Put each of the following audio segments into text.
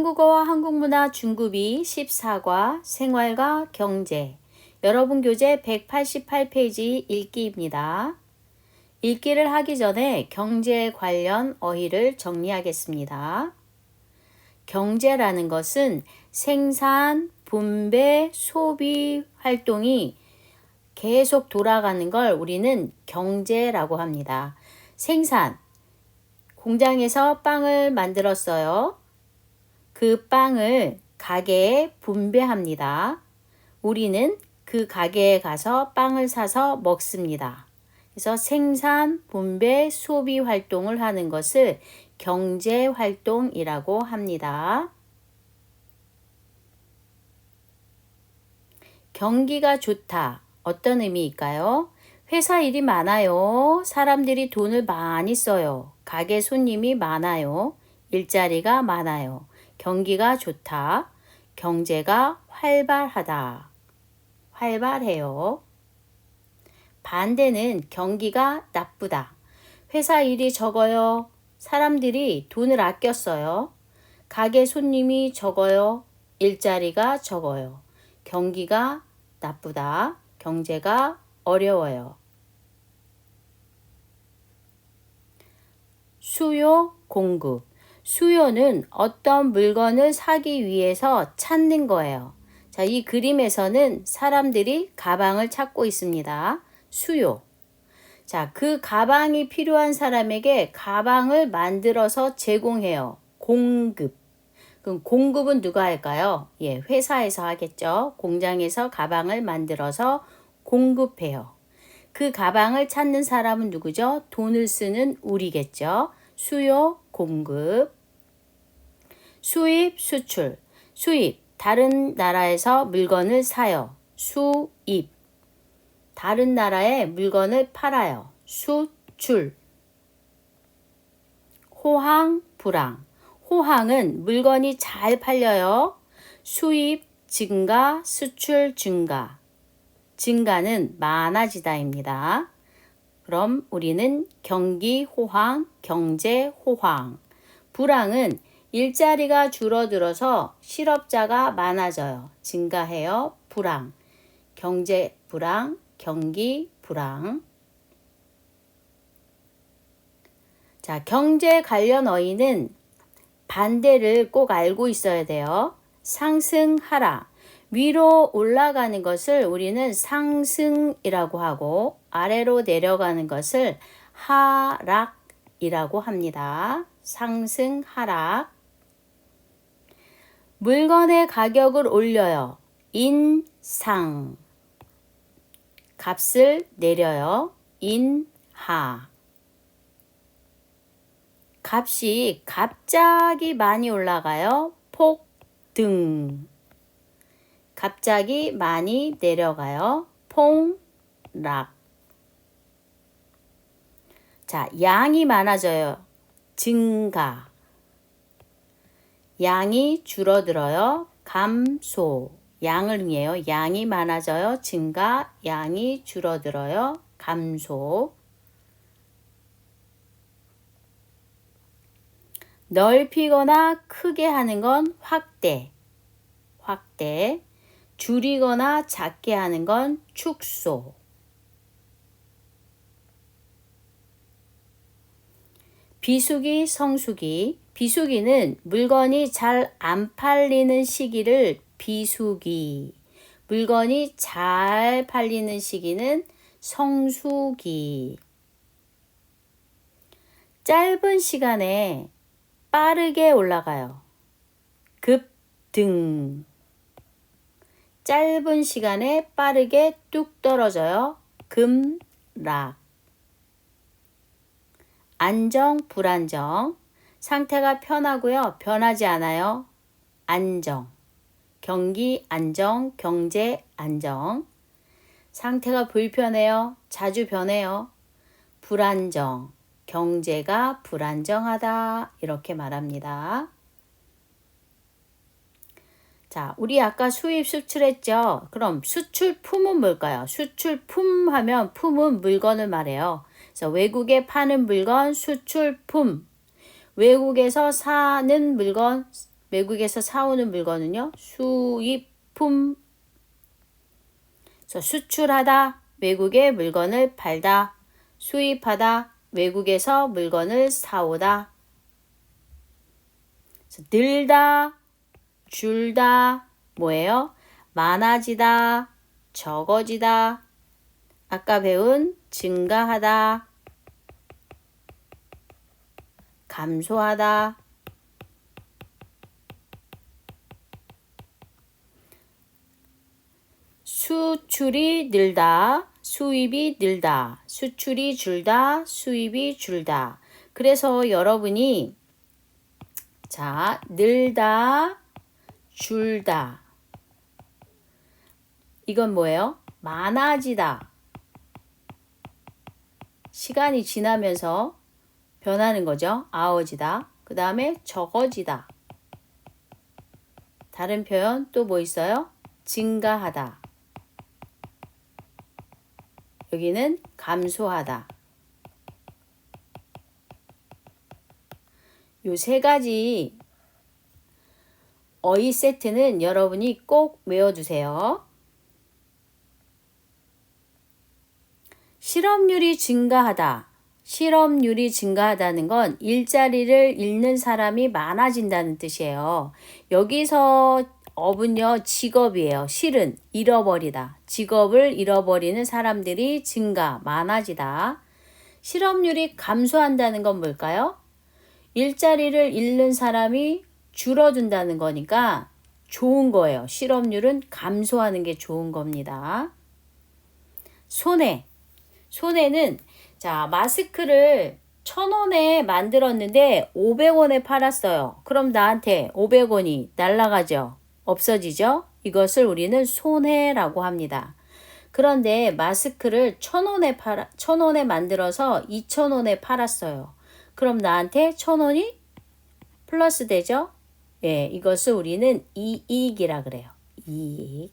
한국어와 한국문화 중급이 14과 생활과 경제 여러분 교재 188페이지 읽기입니다. 읽기를 하기 전에 경제 관련 어휘를 정리하겠습니다. 경제라는 것은 생산, 분배, 소비 활동이 계속 돌아가는 걸 우리는 경제라고 합니다. 생산, 공장에서 빵을 만들었어요. 그 빵을 가게에 분배합니다. 우리는 그 가게에 가서 빵을 사서 먹습니다. 그래서 생산, 분배, 소비 활동을 하는 것을 경제 활동이라고 합니다. 경기가 좋다. 어떤 의미일까요? 회사 일이 많아요. 사람들이 돈을 많이 써요. 가게 손님이 많아요. 일자리가 많아요. 경기가 좋다. 경제가 활발하다. 활발해요. 반대는 경기가 나쁘다. 회사 일이 적어요. 사람들이 돈을 아껴 써요. 가게 손님이 적어요. 일자리가 적어요. 경기가 나쁘다. 경제가 어려워요. 수요, 공급. 수요는 어떤 물건을 사기 위해서 찾는 거예요. 자, 이 그림에서는 사람들이 가방을 찾고 있습니다. 수요. 자, 그 가방이 필요한 사람에게 가방을 만들어서 제공해요. 공급. 그럼 공급은 누가 할까요? 예, 회사에서 하겠죠. 공장에서 가방을 만들어서 공급해요. 그 가방을 찾는 사람은 누구죠? 돈을 쓰는 우리겠죠. 수요, 공급. 수입, 수출. 수입, 다른 나라에서 물건을 사요. 수입. 다른 나라에 물건을 팔아요. 수출. 호황, 불황. 호황은 물건이 잘 팔려요. 수입 증가, 수출 증가. 증가는 많아지다입니다. 그럼 우리는 경기 호황, 경제 호황. 불황은 일자리가 줄어들어서 실업자가 많아져요. 증가해요. 불황. 경제 불황, 경기 불황. 자, 경제 관련 어휘는 반대를 꼭 알고 있어야 돼요. 상승, 하락. 위로 올라가는 것을 우리는 상승이라고 하고 아래로 내려가는 것을 하락이라고 합니다. 상승, 하락. 물건의 가격을 올려요. 인상. 값을 내려요. 인하. 값이 갑자기 많이 올라가요. 폭등. 갑자기 많이 내려가요. 폭락. 자, 양이 많아져요. 증가. 양이 줄어들어요. 감소. 양을 의미해요. 양이 많아져요. 증가. 양이 줄어들어요. 감소. 넓히거나 크게 하는 건 확대. 확대. 줄이거나 작게 하는 건 축소. 비수기, 성수기. 비수기는 물건이 잘 안 팔리는 시기를 비수기. 물건이 잘 팔리는 시기는 성수기. 짧은 시간에 빠르게 올라가요. 급등. 짧은 시간에 빠르게 뚝 떨어져요. 급락. 안정, 불안정. 상태가 편하고요. 변하지 않아요. 안정. 경기 안정, 경제 안정. 상태가 불편해요. 자주 변해요. 불안정. 경제가 불안정하다. 이렇게 말합니다. 자, 우리 아까 수입 수출했죠? 그럼 수출품은 뭘까요? 수출품 하면 품은 물건을 말해요. 그래서 외국에 파는 물건 수출품. 외국에서 사는 물건 외국에서 사오는 물건은요. 수입품. 그래서 수출하다, 외국에 물건을 팔다. 수입하다, 외국에서 물건을 사오다. 그래서 늘다, 줄다, 뭐예요? 많아지다, 적어지다. 아까 배운 증가하다, 감소하다. 수출이 늘다, 수입이 늘다, 수출이 줄다, 수입이 줄다. 그래서 여러분이 자, 늘다, 줄다. 이건 뭐예요? 많아지다. 시간이 지나면서 변하는 거죠. 아워지다. 그 다음에 적어지다. 다른 표현 또 뭐 있어요? 증가하다. 여기는 감소하다. 요 세 가지 어휘 세트는 여러분이 꼭 외워두세요. 실업률이 증가하다. 실업률이 증가하다는 건 일자리를 잃는 사람이 많아진다는 뜻이에요. 여기서 업은요, 직업이에요. 실은 잃어버리다. 직업을 잃어버리는 사람들이 증가, 많아지다. 실업률이 감소한다는 건 뭘까요? 일자리를 잃는 사람이 줄어든다는 거니까 좋은 거예요. 실업률은 감소하는 게 좋은 겁니다. 손해. 손해는 자, 마스크를 1,000원에 만들었는데 500원에 팔았어요. 그럼 나한테 500원이 날아가죠. 없어지죠? 이것을 우리는 손해라고 합니다. 그런데 마스크를 1,000원에 만들어서 2,000원에 팔았어요. 그럼 나한테 1,000원이 플러스 되죠? 예, 이것을 우리는 이익이라 그래요. 이익.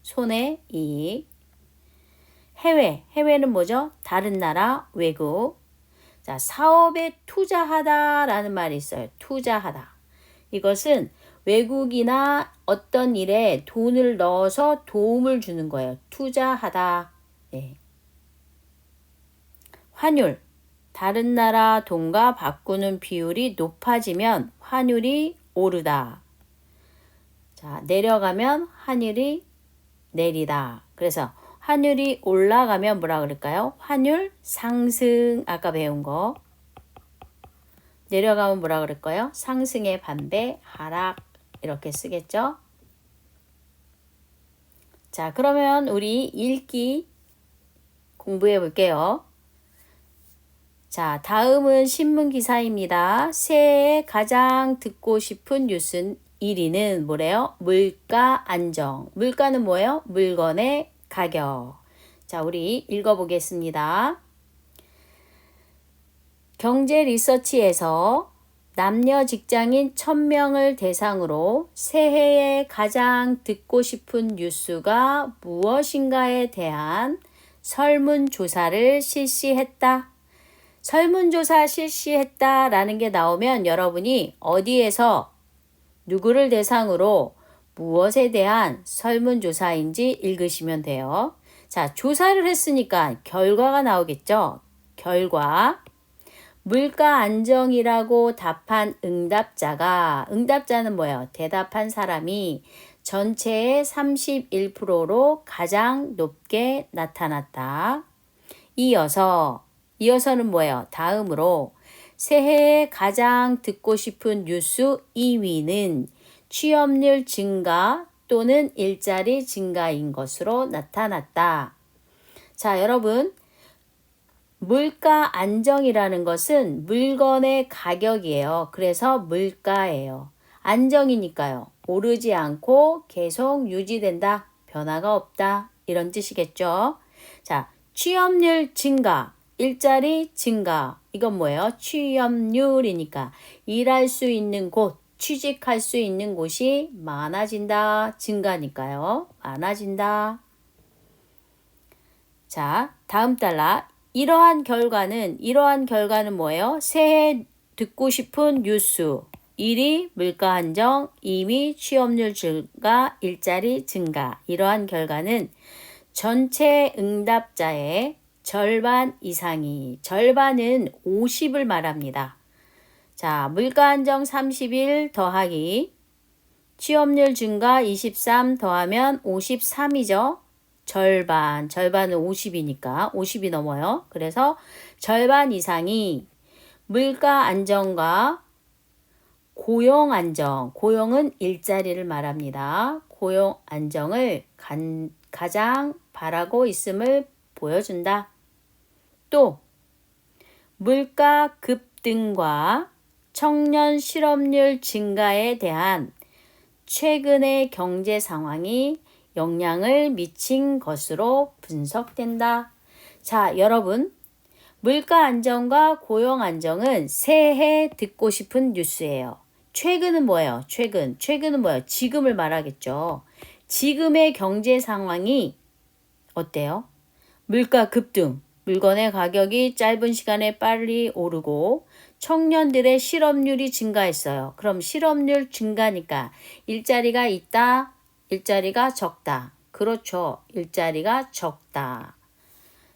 손해, 이익. 해외는 뭐죠? 다른 나라, 외국. 자, 사업에 투자하다라는 말이 있어요. 투자하다. 이것은 외국이나 어떤 일에 돈을 넣어서 도움을 주는 거예요. 투자하다. 네. 환율. 다른 나라 돈과 바꾸는 비율이 높아지면 환율이 오르다. 자, 내려가면 환율이 내리다. 그래서 환율이 올라가면 뭐라 그럴까요? 환율 상승. 아까 배운 거. 내려가면 뭐라 그럴까요? 상승의 반대 하락. 이렇게 쓰겠죠? 자, 그러면 우리 읽기 공부해 볼게요. 자, 다음은 신문 기사입니다. 새해에 가장 듣고 싶은 뉴스 1위는 뭐래요? 물가 안정. 물가는 뭐예요? 물건의 가격. 자, 우리 읽어보겠습니다. 경제 리서치에서 남녀 직장인 1,000명을 대상으로 새해에 가장 듣고 싶은 뉴스가 무엇인가에 대한 설문조사를 실시했다. 설문조사 실시했다라는 게 나오면 여러분이 어디에서 누구를 대상으로 무엇에 대한 설문조사인지 읽으시면 돼요. 자, 조사를 했으니까 결과가 나오겠죠? 결과. 물가 안정이라고 답한 응답자는 뭐예요? 대답한 사람이 전체의 31%로 가장 높게 나타났다. 이어서는 뭐예요? 다음으로 새해에 가장 듣고 싶은 뉴스 2위는 취업률 증가 또는 일자리 증가인 것으로 나타났다. 자, 여러분, 물가 안정이라는 것은 물건의 가격이에요. 그래서 물가예요. 안정이니까요. 오르지 않고 계속 유지된다. 변화가 없다. 이런 뜻이겠죠. 자, 취업률 증가, 일자리 증가. 이건 뭐예요? 취업률이니까 일할 수 있는 곳, 취직할 수 있는 곳이 많아진다. 증가니까요. 많아진다. 자, 다음 달라. 이러한 결과는 뭐예요? 새해 듣고 싶은 뉴스. 1위 물가 안정, 2위 취업률 증가, 일자리 증가. 이러한 결과는 전체 응답자의 절반 이상이, 절반은 50을 말합니다. 자, 물가 안정 30일 더하기 취업률 증가 23 더하면 53이죠. 절반은 50이니까 50이 넘어요. 그래서 절반 이상이 물가 안정과 고용 안정, 고용은 일자리를 말합니다. 고용 안정을 가장 바라고 있음을 보여준다. 또 물가 급등과 청년 실업률 증가에 대한 최근의 경제 상황이 영향을 미친 것으로 분석된다. 자, 여러분, 물가 안정과 고용 안정은 새해 듣고 싶은 뉴스예요. 최근은 뭐예요? 최근은 뭐예요? 지금을 말하겠죠. 지금의 경제 상황이 어때요? 물가 급등, 물건의 가격이 짧은 시간에 빨리 오르고 청년들의 실업률이 증가했어요. 그럼 실업률 증가니까 일자리가 있다, 일자리가 적다. 그렇죠. 일자리가 적다.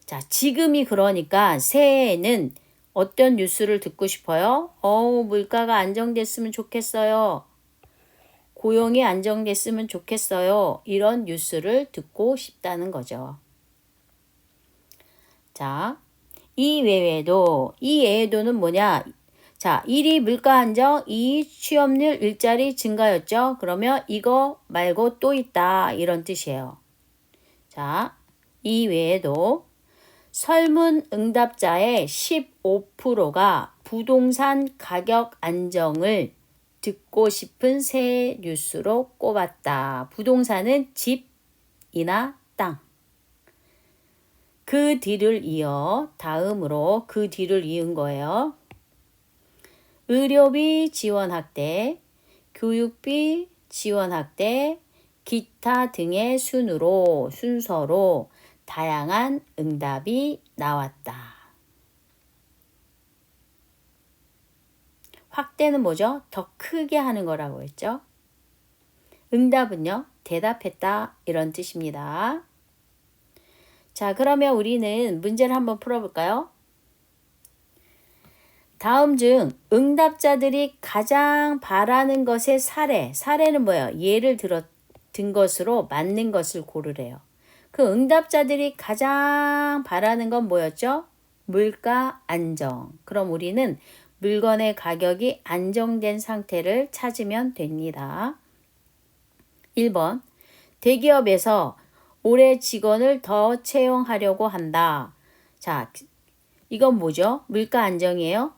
자, 지금이 그러니까 새해에는 어떤 뉴스를 듣고 싶어요? 물가가 안정됐으면 좋겠어요. 고용이 안정됐으면 좋겠어요. 이런 뉴스를 듣고 싶다는 거죠. 자, 이 외에도는 뭐냐? 자, 1위 물가 안정, 2위 취업률 일자리 증가였죠. 그러면 이거 말고 또 있다. 이런 뜻이에요. 자, 이 외에도 설문 응답자의 15%가 부동산 가격 안정을 듣고 싶은 새 뉴스로 꼽았다. 부동산은 집이나 땅. 그 뒤를 이어 다음으로 그 뒤를 이은 거예요. 의료비 지원 확대, 교육비 지원 확대, 기타 등의 순서로 다양한 응답이 나왔다. 확대는 뭐죠? 더 크게 하는 거라고 했죠. 응답은요, 대답했다 이런 뜻입니다. 자, 그러면 우리는 문제를 한번 풀어볼까요? 다음 중 응답자들이 가장 바라는 것의 사례는 뭐예요? 예를 든 것으로 맞는 것을 고르래요. 그 응답자들이 가장 바라는 건 뭐였죠? 물가 안정. 그럼 우리는 물건의 가격이 안정된 상태를 찾으면 됩니다. 1번, 대기업에서 올해 직원을 더 채용하려고 한다. 자, 이건 뭐죠? 물가 안정이에요?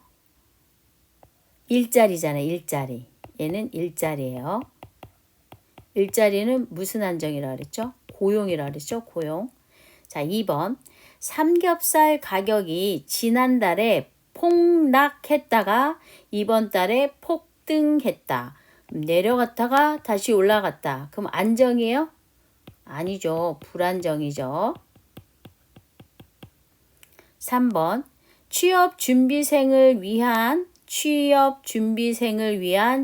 일자리잖아요. 일자리. 얘는 일자리예요. 일자리는 무슨 안정이라 그랬죠? 고용이라 그랬죠? 고용. 자, 2번. 삼겹살 가격이 지난달에 폭락했다가 이번 달에 폭등했다. 내려갔다가 다시 올라갔다. 그럼 안정이에요? 아니죠. 불안정이죠. 3번. 취업 준비생을 위한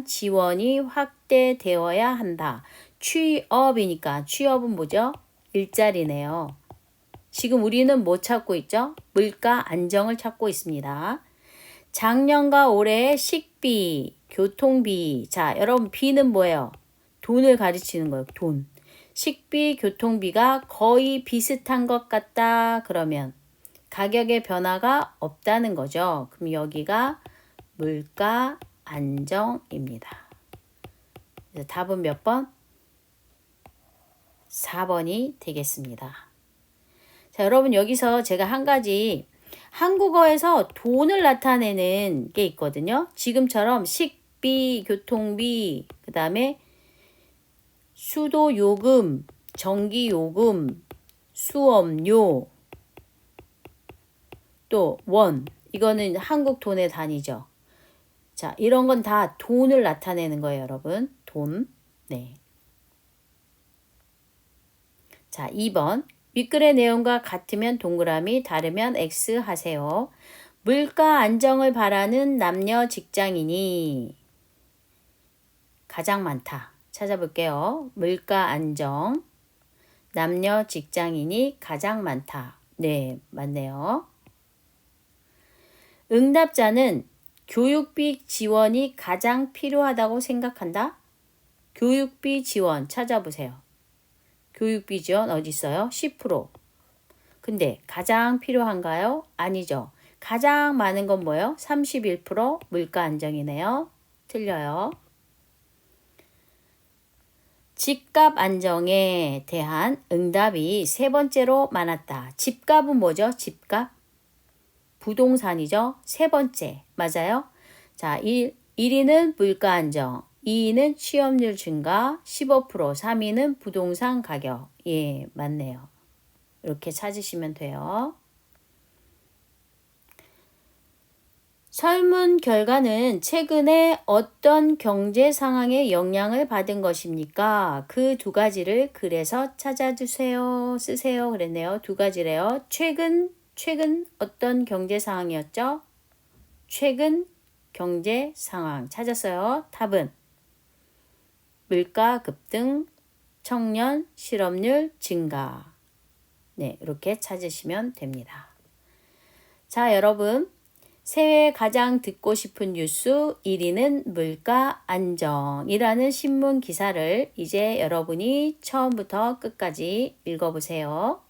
지원이 확대되어야 한다. 취업이니까 취업은 뭐죠? 일자리네요. 지금 우리는 뭐 찾고 있죠? 물가 안정을 찾고 있습니다. 작년과 올해의 식비, 교통비. 자, 여러분 비는 뭐예요? 돈을 가르치는 거예요. 돈. 식비, 교통비가 거의 비슷한 것 같다. 그러면 가격의 변화가 없다는 거죠. 그럼 여기가 물가 안정입니다. 그래서 답은 몇 번? 4번이 되겠습니다. 자, 여러분 여기서 제가 한 가지 한국어에서 돈을 나타내는 게 있거든요. 지금처럼 식비, 교통비, 그 다음에 수도요금, 전기요금, 수업료, 또 원, 이거는 한국 돈의 단위죠. 자, 이런 건 다 돈을 나타내는 거예요, 여러분. 돈. 네. 자, 2번. 윗글의 내용과 같으면 동그라미, 다르면 X 하세요. 물가 안정을 바라는 남녀 직장인이 가장 많다. 찾아볼게요. 물가 안정. 남녀 직장인이 가장 많다. 네, 맞네요. 응답자는 교육비 지원이 가장 필요하다고 생각한다. 교육비 지원 찾아보세요. 교육비 지원 어디 있어요? 10%. 근데 가장 필요한가요? 아니죠. 가장 많은 건 뭐예요? 31% 물가 안정이네요. 틀려요. 집값 안정에 대한 응답이 세 번째로 많았다. 집값은 뭐죠? 집값? 부동산이죠. 세 번째. 맞아요? 자, 1위는 물가 안정, 2위는 취업률 증가, 15%, 3위는 부동산 가격. 예, 맞네요. 이렇게 찾으시면 돼요. 설문 결과는 최근에 어떤 경제 상황의 영향을 받은 것입니까? 그 두 가지를 글에서 찾아주세요. 쓰세요. 그랬네요. 두 가지래요. 최근 어떤 경제 상황이었죠? 최근 경제 상황 찾았어요. 답은 물가 급등, 청년 실업률 증가. 네, 이렇게 찾으시면 됩니다. 자, 여러분. 새해 가장 듣고 싶은 뉴스 1위는 물가 안정이라는 신문 기사를 이제 여러분이 처음부터 끝까지 읽어보세요.